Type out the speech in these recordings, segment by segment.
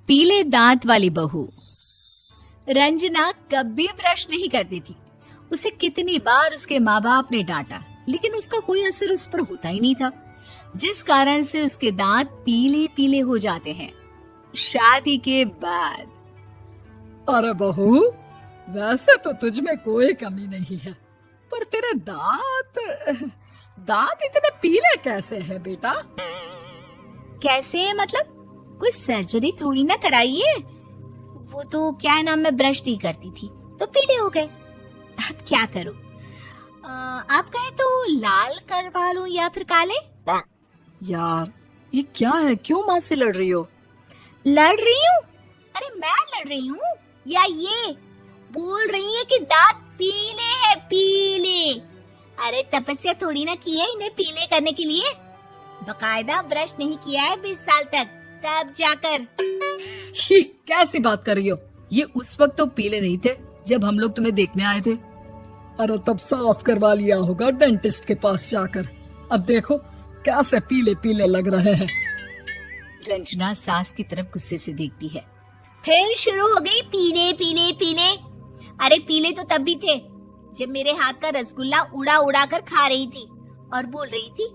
पीले दांत वाली बहू। रंजना कभी ब्रश नहीं करती थी। उसे कितनी बार उसके माँ बाप ने डांटा, लेकिन उसका कोई असर उस पर होता ही नहीं था, जिस कारण से उसके दांत पीले पीले हो जाते हैं। शादी के बाद अरे बहू, वैसे तो तुझ में कोई कमी नहीं है, पर तेरे दांत इतने पीले कैसे हैं बेटा? कैसे मतलब? कोई सर्जरी थोड़ी ना कराई है। वो तो क्या नाम, मैं ब्रश नहीं करती थी तो पीले हो गए। अब क्या करूं? आप कहें तो लाल करवा लूं या फिर काले? यार ये क्या है, क्यों माँ से लड़ रही हो? लड़ रही हूँ? अरे मैं लड़ रही हूँ या ये बोल रही है कि दांत पीले हैं, पीले। अरे तपस्या थोड़ी ना की है इन्हें पीले करने के लिए। बकायदा ब्रश नहीं किया है 20 साल तक, तब जाकर। छी, कैसी बात कर रही हो? ये उस वक्त तो पीले नहीं थे जब हम लोग तुम्हें देखने आए थे। अरे तब साफ करवा लिया होगा डेंटिस्ट के पास जाकर। अब देखो कैसे पीले पीले लग रहे हैं। रंजना सास की तरफ गुस्से से देखती है। फिर शुरू हो गई पीले पीले पीले। अरे पीले तो तब भी थे जब मेरे हाथ का रसगुल्ला उड़ा उड़ा कर खा रही थी और बोल रही थी,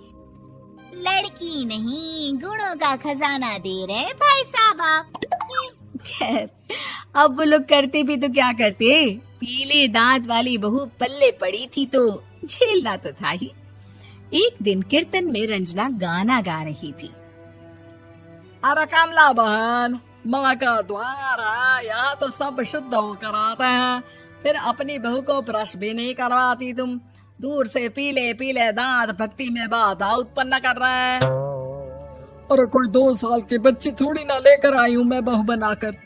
लड़की नहीं गुणों का खजाना दे रहे भाई साहब आप। खैर, अब वो लोग करते भी तो क्या करते, पीले दांत वाली बहू पल्ले पड़ी थी तो झेलना तो था ही। एक दिन कीर्तन में रंजना गाना गा रही थी। अरे कमला बहन, माँ का द्वार है, यहाँ तो सब शुद्ध होकर आते हैं, फिर अपनी बहू को ब्रश भी नहीं करवाती तुम। दूर से पीले पीले दांत भक्ति में बाधा उत्पन्न कर रहे हैं। अरे कोई 2 साल की बच्ची थोड़ी ना लेकर आई हूँ मैं बहू बनाकर।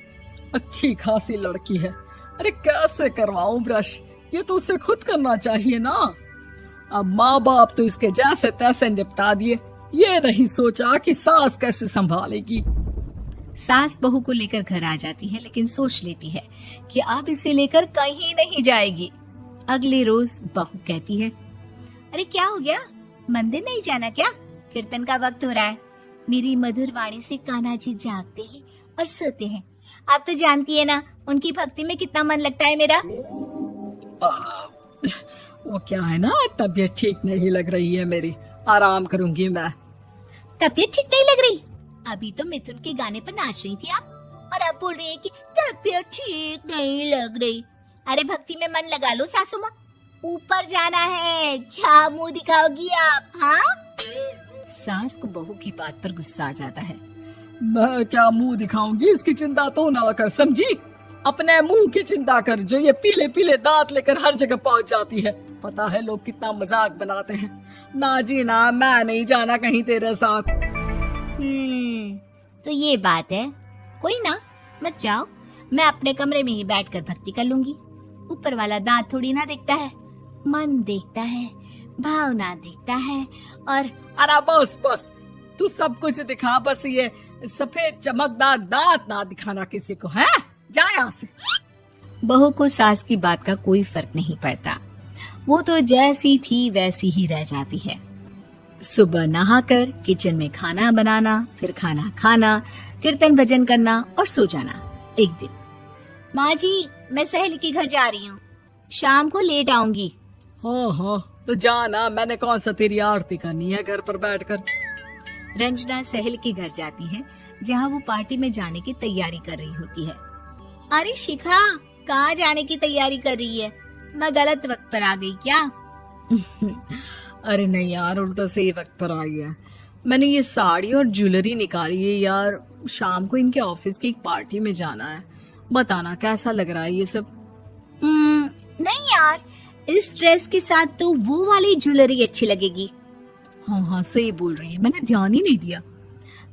अच्छी खासी लड़की है, अरे कैसे करवाऊं ब्रश? ये तो उसे खुद करना चाहिए ना। अब माँ बाप तो इसके जैसे तैसे निपटा दिए, ये नहीं सोचा कि सास कैसे संभालेगी। सास बहू को लेकर घर आ जाती है, लेकिन सोच लेती है कि अब इसे लेकर कहीं नहीं जाएगी। अगले रोज बहू कहती है, अरे क्या हो गया, मंदिर नहीं जाना क्या? कीर्तन का वक्त हो रहा है। मेरी मधुर वाणी से कान्हा जी जागते हैं और सोते हैं। आप तो जानती है ना उनकी भक्ति में कितना मन लगता है मेरा। वो क्या है ना, तबीयत ठीक नहीं लग रही है मेरी, आराम करूंगी मैं। तबीयत ठीक नहीं लग रही? अभी तो मिथुन के गाने पर नाच रही थी आप, और अब बोल रही है कि तबीयत ठीक नहीं लग रही। अरे भक्ति में मन लगा लो सासू माँ, ऊपर जाना है, क्या मुंह दिखाओगी आप? हाँ? सास को बहू की बात पर गुस्सा आ जाता है। मैं क्या मुंह दिखाऊंगी, इसकी चिंता तो ना कर, समझी? अपने मुंह की चिंता कर, जो ये पीले पीले दांत लेकर हर जगह पहुंच जाती है। पता है लोग कितना मजाक बनाते हैं। ना जी ना, मैं नहीं जाना कहीं तेरे साथ। तो ये बात है, कोई ना, मत जाओ, मैं अपने कमरे में ही बैठकर भक्ति कर लूंगी। ऊपर वाला दांत थोड़ी ना देखता है, मन देखता है, भावना देखता है। और अरे बस बस, तू सब कुछ दिखा, बस ये सफेद चमकदार दांत ना दिखाना किसी को, है? जा यहाँ से। बहू को सास की बात का कोई फर्क नहीं पड़ता, वो तो जैसी थी वैसी ही रह जाती है। सुबह नहाकर किचन में खाना बनाना, फिर खाना खाना, कीर्तन भजन करना और सो जाना। एक दिन, माँ जी मैं सहेली के घर जा रही हूँ, शाम को लेट आऊंगी। हाँ हाँ तो जाना, मैंने कौन सा तेरी आरती करनी है घर पर बैठकर। रंजना सहेली के घर जाती है, जहाँ वो पार्टी में जाने की तैयारी कर रही होती है। अरे शिखा, कहाँ जाने की तैयारी कर रही है? मैं गलत वक्त पर आ गई क्या? अरे नहीं यार, उल्टा सही वक्त पर आ गया। मैंने ये साड़ी और ज्वेलरी निकाली है यार, शाम को इनके ऑफिस की एक पार्टी में जाना है। बताना कैसा लग रहा है ये सब? नहीं यार, इस ड्रेस के साथ तो वो वाली ज्वेलरी अच्छी लगेगी। हाँ हाँ सही बोल रही है, मैंने ध्यान ही नहीं दिया।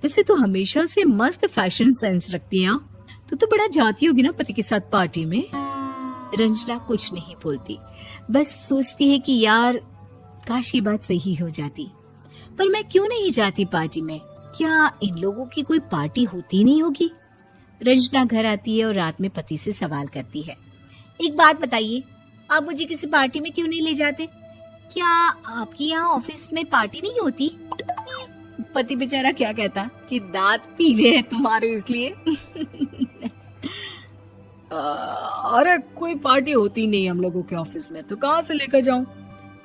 वैसे तो हमेशा से मस्त फैशन सेंस रखती है। तो बड़ा जाती होगी ना पति के साथ पार्टी में। रंजना कुछ नहीं बोलती, बस सोचती है कि यार काश ये बात सही हो जाती, पर मैं क्यों नहीं जाती पार्टी में? क्या इन लोगों की कोई पार्टी होती नहीं होगी? रंजना घर आती है और रात में पति से सवाल करती है, एक बात बताइए, आप मुझे किसी पार्टी में क्यों नहीं ले जाते? क्या आपकी यहाँ ऑफिस में पार्टी नहीं होती? पति बेचारा क्या कहता कि दांत पीले हैं तुम्हारे इसलिए। अरे कोई पार्टी होती नहीं हम लोगों के ऑफिस में, तो कहाँ से लेकर जाऊं?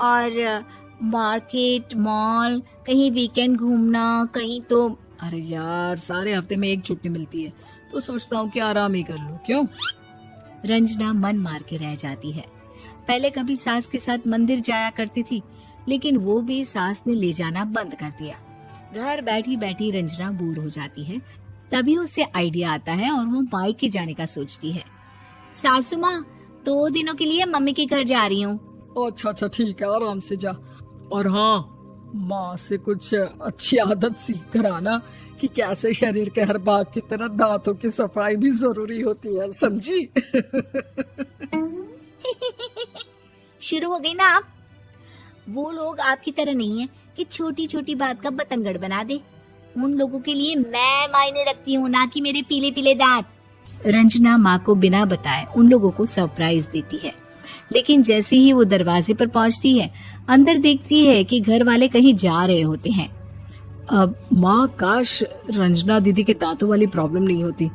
और मार्केट, मॉल, कहीं वीकेंड घूमना, कहीं तो। अरे यार, सारे हफ्ते में एक छुट्टी मिलती है, तो सोचता हूँ कि आराम ही कर लूं। क्यों? रंजना मन मार के रह जाती है। पहले कभी सास के साथ मंदिर जाया करती थी, लेकिन वो भी सास ने ले जाना बंद कर दिया। घर बैठी बैठी रंजना बोर हो जाती है। तभी उसे आइडिया आता है और वो मायके जाने का सोचती है। सासू माँ, 2 दिनों के लिए मम्मी के घर जा रही हूँ। अच्छा अच्छा, ठीक है, आराम से जा। और हाँ, माँ से कुछ अच्छी आदत सीख कर आना कि कैसे शरीर के हर भाग की तरह दांतों की सफाई भी जरूरी होती है, समझी? शुरू हो गई ना आप। वो लोग आपकी तरह नहीं है कि छोटी छोटी बात का बतंगड़ बना दे। उन लोगों के लिए मैं मायने रखती हूँ, ना कि मेरे पीले पीले दांत। रंजना माँ को बिना बताए उन लोगों को सरप्राइज देती है, लेकिन जैसे ही वो दरवाजे पर पहुंचती है, अंदर देखती है कि घर वाले कहीं जा रहे होते हैं। अब माँ, काश रंजना दीदी के दांतों वाली प्रॉब्लम नहीं होती,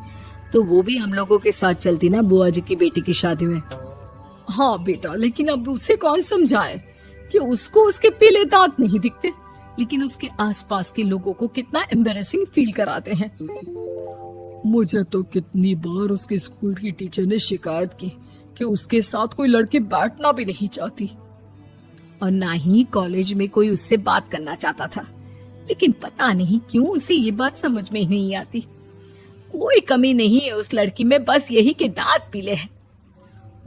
तो वो भी हम लोगों के साथ चलती ना बुआ जी की बेटी की शादी में। हाँ बेटा, लेकिन अब उसे कौन समझाए कि उसको उसके पीले दांत नहीं दिखते, लेकिन उसके आसपास के लोगों को कितना एम्बैरेसिंग फील कराते हैं। मुझे तो कितनी बार उसके स्कूल की टीचर ने शिकायत की कि उसके साथ कोई लड़की बैठना भी नहीं चाहती, और ना ही कॉलेज में कोई उससे बात करना चाहता था। लेकिन पता नहीं क्यों उसे ये बात समझ में ही नहीं आती। कोई कमी नहीं है उस लड़की में, बस यही कि दांत पीले हैं।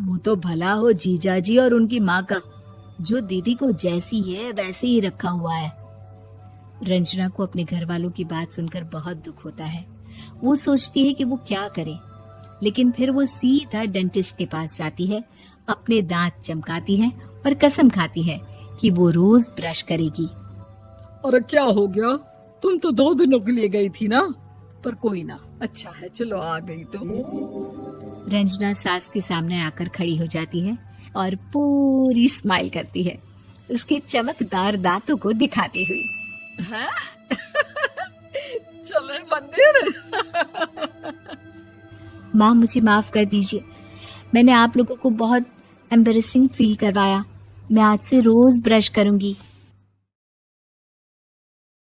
वो तो भला हो जीजा जी और उनकी माँ का, जो दीदी को जैसी है वैसे ही रखा हुआ है। रंजना को अपने घर वालों की बात सुनकर बहुत दुख होता है। वो सोचती है कि वो क्या करे, लेकिन फिर वो सीधा डेंटिस्ट के पास जाती है, अपने दांत चमकाती है और कसम खाती है कि वो रोज ब्रश करेगी। अरे क्या हो गया? तुम तो 2 दिनों के लिए गई थी ना, पर कोई ना, अच्छा है, चलो आ गई तो। रंजना सास के सामने आकर खड़ी हो जाती है और पूरी स्माइल करती है, उसके चमकदार दांतों को दिखाती हुई। हैं? चले मंदिर? माँ, मुझे माफ कर दीजिए, मैंने आप लोगों को बहुत एम्बैरेसिंग फील करवाया। मैं आज से रोज ब्रश करूंगी।